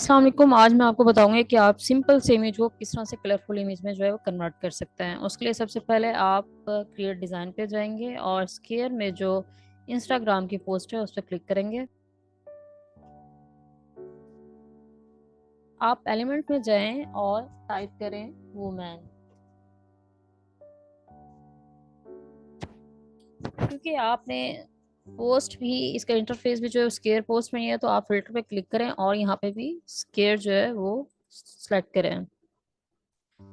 अस्सलाम वालेकुम। आज मैं आपको बताऊंगी कि आप सिंपल से इमेज को किस तरह से कलरफुल इमेज में जो है वो कन्वर्ट कर सकते हैं। उसके लिए सबसे पहले आप क्रिएट डिज़ाइन पे जाएंगे और स्केयर में जो इंस्टाग्राम की पोस्ट है उस पर क्लिक करेंगे। आप एलिमेंट में जाएं और टाइप करें वुमेन, क्योंकि आपने पोस्ट भी इसका इंटरफेस भी जो है स्केयर पोस्ट में ही है, तो आप फिल्टर पे क्लिक करें और यहाँ पे भी स्केयर जो है वो सेलेक्ट करें।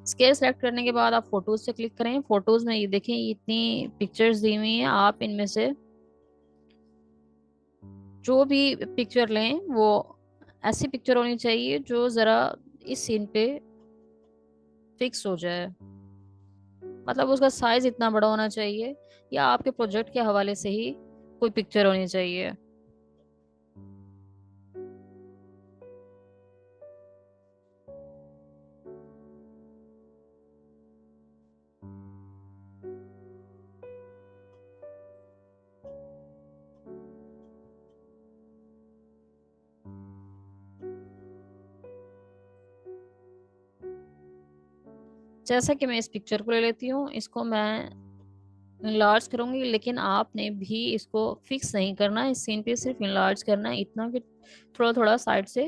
स्केल सेलेक्ट करने के बाद आप फोटोज से क्लिक करें। फोटोज में ये देखें, इतनी पिक्चर्स दी हुई हैं। आप इनमें से जो भी पिक्चर लें वो ऐसी पिक्चर होनी चाहिए जो जरा इस सीन पे फिक्स हो जाए, मतलब उसका साइज इतना बड़ा होना चाहिए, या आपके प्रोजेक्ट के हवाले से ही कोई पिक्चर होनी चाहिए। जैसा कि मैं इस पिक्चर को ले लेती हूँ, इसको मैं इनलार्ज करूंगी, लेकिन आपने भी इसको फिक्स नहीं करना है। इस सीन पे सिर्फ इनलार्ज करना है, इतना कि थोड़ा थोड़ा साइड से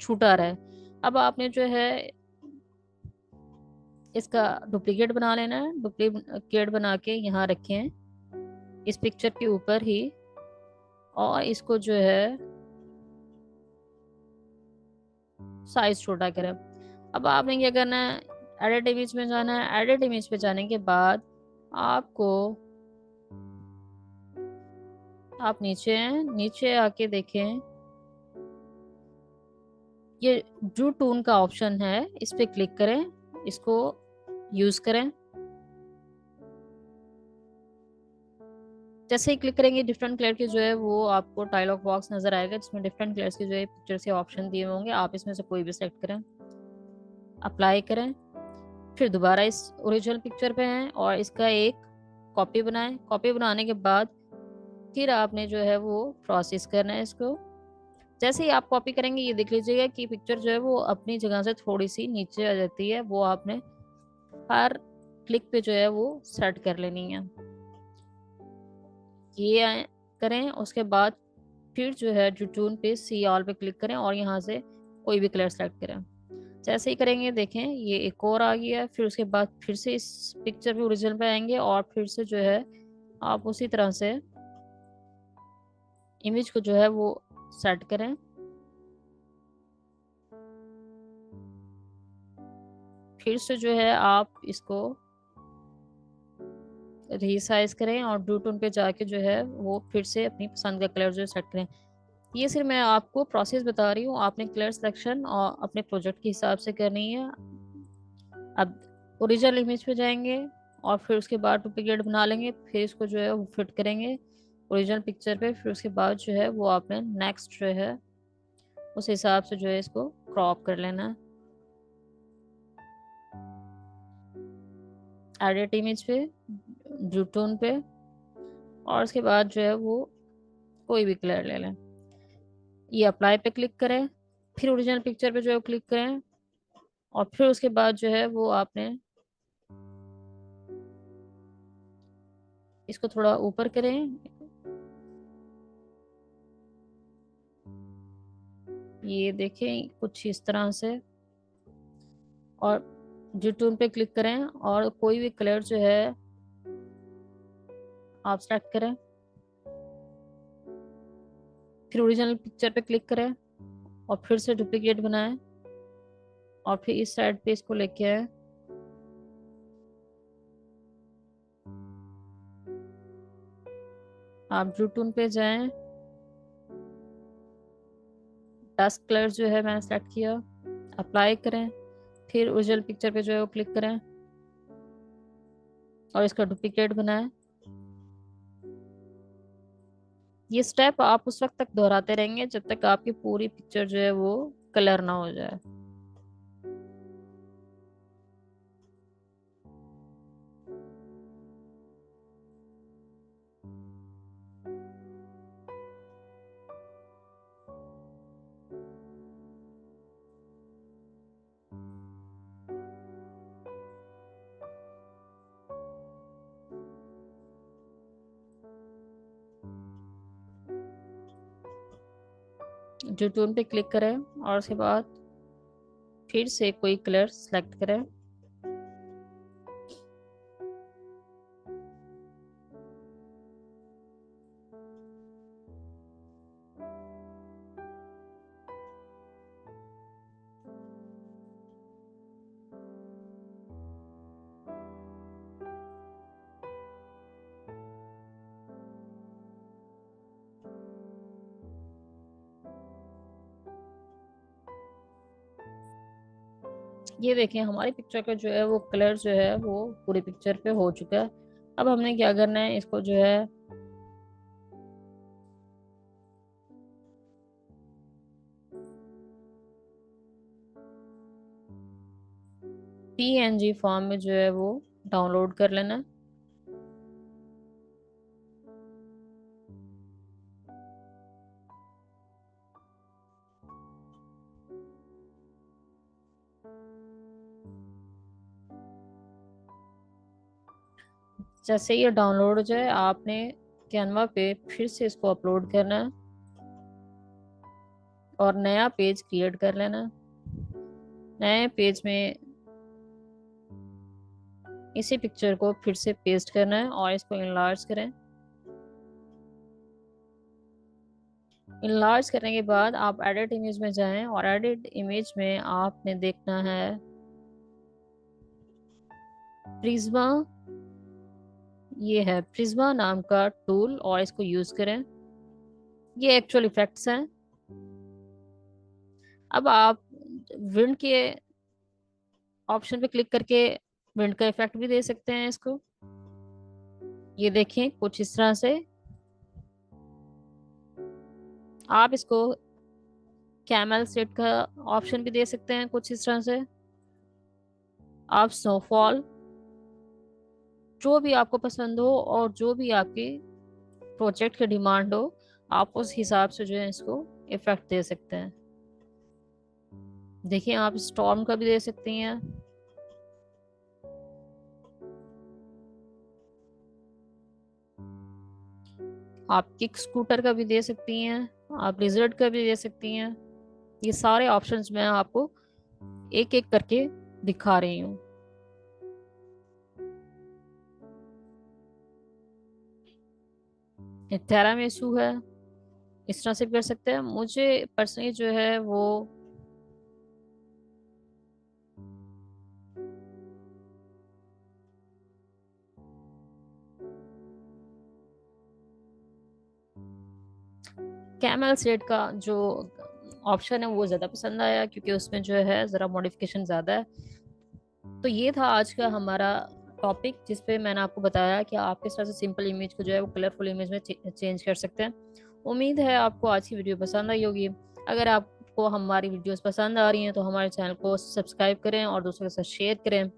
छूटा रहे। अब आपने जो है इसका डुप्लीकेट बना लेना है। डुप्लीकेट बना के यहाँ रखें इस पिक्चर के ऊपर ही, और इसको जो है साइज छोटा करें। अब आपने क्या करना है, एडिट इमेज में जाना है। एडिट इमेज पे जाने के बाद आपको, आप नीचे हैं, नीचे आके देखें ये ड्रू टून का ऑप्शन है, इस पे क्लिक करें, इसको यूज करें। जैसे ही क्लिक करेंगे डिफरेंट कलर के जो है वो आपको डायलॉग बॉक्स नजर आएगा, जिसमें डिफरेंट कलर्स के जो है पिक्चर से ऑप्शन दिए होंगे। आप इसमें से कोई भी सेलेक्ट करें, अप्लाई करें, फिर दोबारा इस ओरिजिनल पिक्चर पे हैं और इसका एक कॉपी बनाएं। कॉपी बनाने के बाद फिर आपने जो है वो प्रोसेस करना है इसको। जैसे ही आप कॉपी करेंगे ये देख लीजिएगा कि पिक्चर जो है वो अपनी जगह से थोड़ी सी नीचे आ जाती है, वो आपने हर क्लिक पे जो है वो सेट कर लेनी है। ये करें, उसके बाद फिर जो है जूटून पे सी ऑल पे क्लिक करें और यहाँ से कोई भी कलर सेलेक्ट करें। जैसे ही करेंगे देखें ये एक और आ गया। फिर उसके बाद फिर से इस पिक्चर पे ओरिजिनल पे आएंगे और फिर से जो है आप उसी तरह से इमेज को जो है वो सेट करें। फिर से जो है आप इसको रीसाइज करें और ब्लू टून पे जाके जो है वो फिर से अपनी पसंद का कलर जो सेट करें। ये सिर्फ मैं आपको प्रोसेस बता रही हूँ, आपने कलर सिलेक्शन और अपने प्रोजेक्ट के हिसाब से करनी है। अब ओरिजिनल इमेज पे जाएंगे और फिर उसके बाद डुप्लीकेट बना लेंगे, फिर इसको जो है वो फिट करेंगे ओरिजिनल पिक्चर पे। फिर उसके बाद जो है वो आपने नेक्स्ट जो है उस हिसाब से जो है इसको क्रॉप कर लेना है। एडिट इमेज पे, ब्लू टोन पे, और उसके बाद जो है वो कोई भी कलर ले लें। ये अप्लाई पे क्लिक करें, फिर ओरिजिनल पिक्चर पे जो है क्लिक करें और फिर उसके बाद जो है वो आपने इसको थोड़ा ऊपर करें। ये देखें कुछ इस तरह से, और जिटून पे क्लिक करें और कोई भी कलर जो है आप सेलेक्ट करें। फिर ओरिजिनल पिक्चर पे क्लिक करें और फिर से डुप्लीकेट बनाएं और फिर इस साइड पे इसको लेके आए। आप ब्लूटून पे जाएं, डस्ट कलर जो है मैंने सेलेक्ट किया, अप्लाई करें, फिर ओरिजिनल पिक्चर पे जो है वो क्लिक करें और इसका डुप्लीकेट बनाएं। ये स्टेप आप उस वक्त तक दोहराते रहेंगे जब तक आपकी पूरी पिक्चर जो है वो कलर ना हो जाए। जो टून पे क्लिक करें और उसके बाद फिर से कोई कलर सेलेक्ट करें। ये देखें हमारी पिक्चर का जो है वो कलर जो है वो पूरी पिक्चर पे हो चुका है। अब हमने क्या करना है, इसको जो है PNG फॉर्म में जो है वो डाउनलोड कर लेना है। जैसे ये डाउनलोड हो जाए आपने कैनवा पे फिर से इसको अपलोड करना है और नया पेज क्रिएट कर लेना है। नए पेज में इसी पिक्चर को फिर से पेस्ट करना है और इसको इनलार्ज करें। इनलार्ज करने के बाद आप एडिट इमेज में जाएं और एडिट इमेज में आपने देखना है प्रिज्मा। ये है प्रिज्मा नाम का टूल और इसको यूज करें। ये एक्चुअल इफेक्ट्स हैं। अब आप विंड के ऑप्शन पे क्लिक करके विंड का इफेक्ट भी दे सकते हैं इसको। ये देखें कुछ इस तरह से। आप इसको कैमल सेट का ऑप्शन भी दे सकते हैं कुछ इस तरह से। आप स्नोफॉल जो भी आपको पसंद हो और जो भी आपकी प्रोजेक्ट की डिमांड हो आप उस हिसाब से जो है इसको इफेक्ट दे सकते हैं। देखिए आप स्टॉर्म का भी दे सकती हैं। आप किक स्कूटर का भी दे सकती हैं। आप लिजर्ड का भी दे सकती हैं। ये सारे ऑप्शंस मैं आपको एक एक करके दिखा रही हूँ। टेरामेसू है, इस तरह से भी कर सकते हैं। मुझे पर्सनली जो है वो कैमल सेट का जो ऑप्शन है वो ज़्यादा पसंद आया क्योंकि उसमें जो है ज़रा मॉडिफिकेशन ज़्यादा है। तो ये था आज का हमारा टॉपिक जिस पे मैंने आपको बताया कि आप किस तरह से सिंपल इमेज को जो है वो कलरफुल इमेज में चेंज कर सकते हैं। उम्मीद है आपको आज की वीडियो पसंद आई होगी। अगर आपको हमारी वीडियोस पसंद आ रही हैं तो हमारे चैनल को सब्सक्राइब करें और दूसरों के साथ शेयर करें।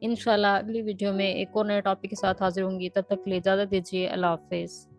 इंशाल्लाह अगली वीडियो में एक और नए टॉपिक के साथ हाजिर होंगी। तब तक के लिए इजाज़त दीजिए। अल्लाह हाफिज़।